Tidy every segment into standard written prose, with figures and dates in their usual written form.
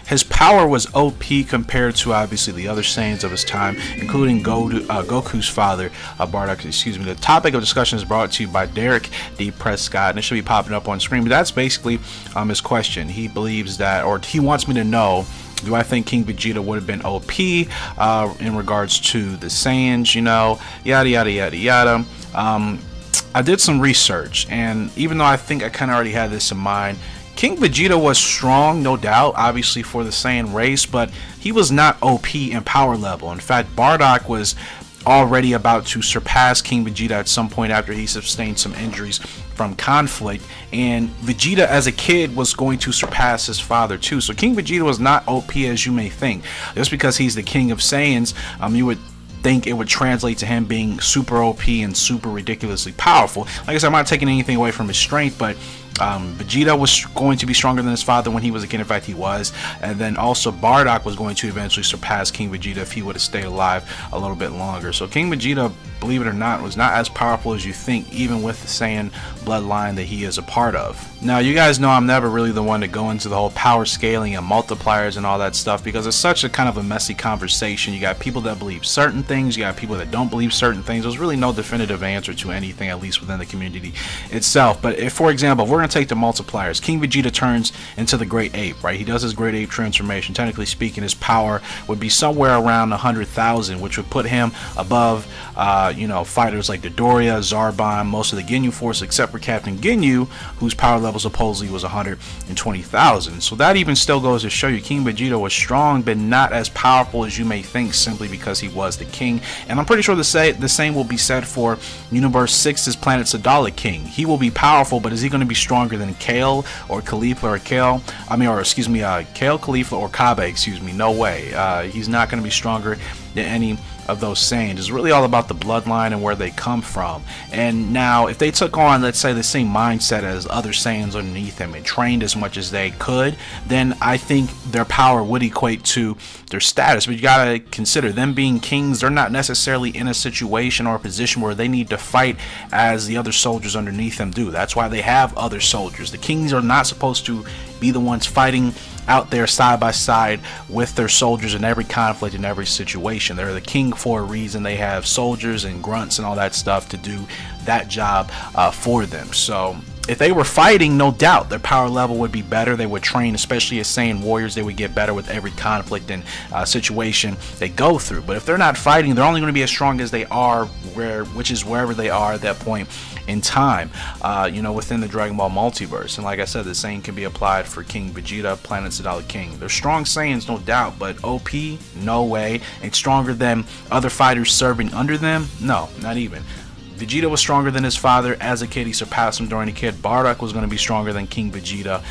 his power was OP compared to obviously the other Saiyans of his time, including Goku's father, Bardock. Excuse me. The topic of discussion is brought to you by Derek D. Prescott, and it should be popping up on screen. But that's basically his question. He believes that, or he wants me to know, do I think King Vegeta would have been OP in regards to the Saiyans, you know, yada yada yada yada. I did some research, and even though I think I kind of already had this in mind, King Vegeta was strong, no doubt, obviously for the Saiyan race, but he was not OP in power level. In fact, Bardock was already about to surpass King Vegeta at some point after he sustained some injuries from conflict, and Vegeta as a kid was going to surpass his father too. So King Vegeta was not OP as you may think. Just because he's the king of Saiyans, you would think it would translate to him being super OP and super ridiculously powerful. Like I said, I'm not taking anything away from his strength, but Vegeta was going to be stronger than his father when he was a kid. In fact, he was. And then also Bardock was going to eventually surpass King Vegeta if he would have stayed alive a little bit longer. So King Vegeta, believe it or not, was not as powerful as you think, even with the Saiyan bloodline that he is a part of. Now, you guys know I'm never really the one to go into the whole power scaling and multipliers and all that stuff, because it's such a kind of a messy conversation. You got people that believe certain things, you got people that don't believe certain things. There's really no definitive answer to anything, at least within the community itself. But if, for example, if we're going to take the multipliers, King Vegeta turns into the Great Ape, right? He does his Great Ape transformation. Technically speaking, his power would be somewhere around 100,000, which would put him above you know, fighters like Dodoria, Zarbon, most of the Ginyu Force except for Captain Ginyu, whose power level supposedly was 120,000. So that even still goes to show you King Vegeta was strong, but not as powerful as you may think, simply because he was the king. And I'm pretty sure the same will be said for Universe 6's Planet Sadala King. He will be powerful, but is he going to be stronger than Kale or Caulifla or Kale? Kale, Caulifla, or Kabe? Excuse me. No way. He's not going to be stronger than any of those Saiyans. It's really all about the bloodline and where they come from. And now, if they took on, let's say, the same mindset as other Saiyans underneath them and trained as much as they could, then I think their power would equate to their status. But you gotta consider, them being kings, they're not necessarily in a situation or a position where they need to fight as the other soldiers underneath them do. That's why they have other soldiers. The kings are not supposed to be the ones fighting out there side by side with their soldiers in every conflict, in every situation. They're the king for a reason. They have soldiers and grunts and all that stuff to do that job for them. So if they were fighting, no doubt their power level would be better. They would train, especially as Saiyan warriors. They would get better with every conflict and situation they go through. But if they're not fighting, they're only going to be as strong as they are, which is wherever they are at that point in time, you know, within the Dragon Ball multiverse. And like I said, the same can be applied for King Vegeta, Planet Sadala King. They're strong Saiyans, no doubt, but OP, no way. And stronger than other fighters serving under them? No, not even. Vegeta was stronger than his father. As a kid, he surpassed him during a kid. Bardock was going to be stronger than King Vegeta.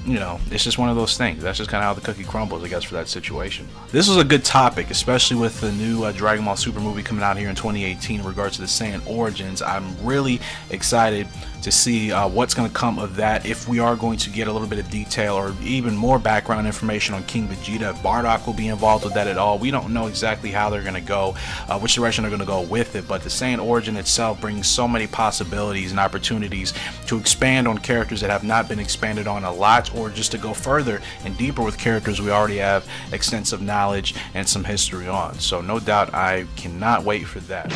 You know, it's just one of those things. That's just kind of how the cookie crumbles, I guess, for that situation. This was a good topic, especially with the new Dragon Ball Super movie coming out here in 2018 in regards to the Saiyan origins. I'm really excited to see what's going to come of that, if we are going to get a little bit of detail or even more background information on King Vegeta. If Bardock will be involved with that at all, we don't know exactly how they're going to go, which direction they're going to go with it. But the Saiyan origin itself brings so many possibilities and opportunities to expand on characters that have not been expanded on a lot, or just to go further and deeper with characters we already have extensive knowledge and some history on. So no doubt I cannot wait for that.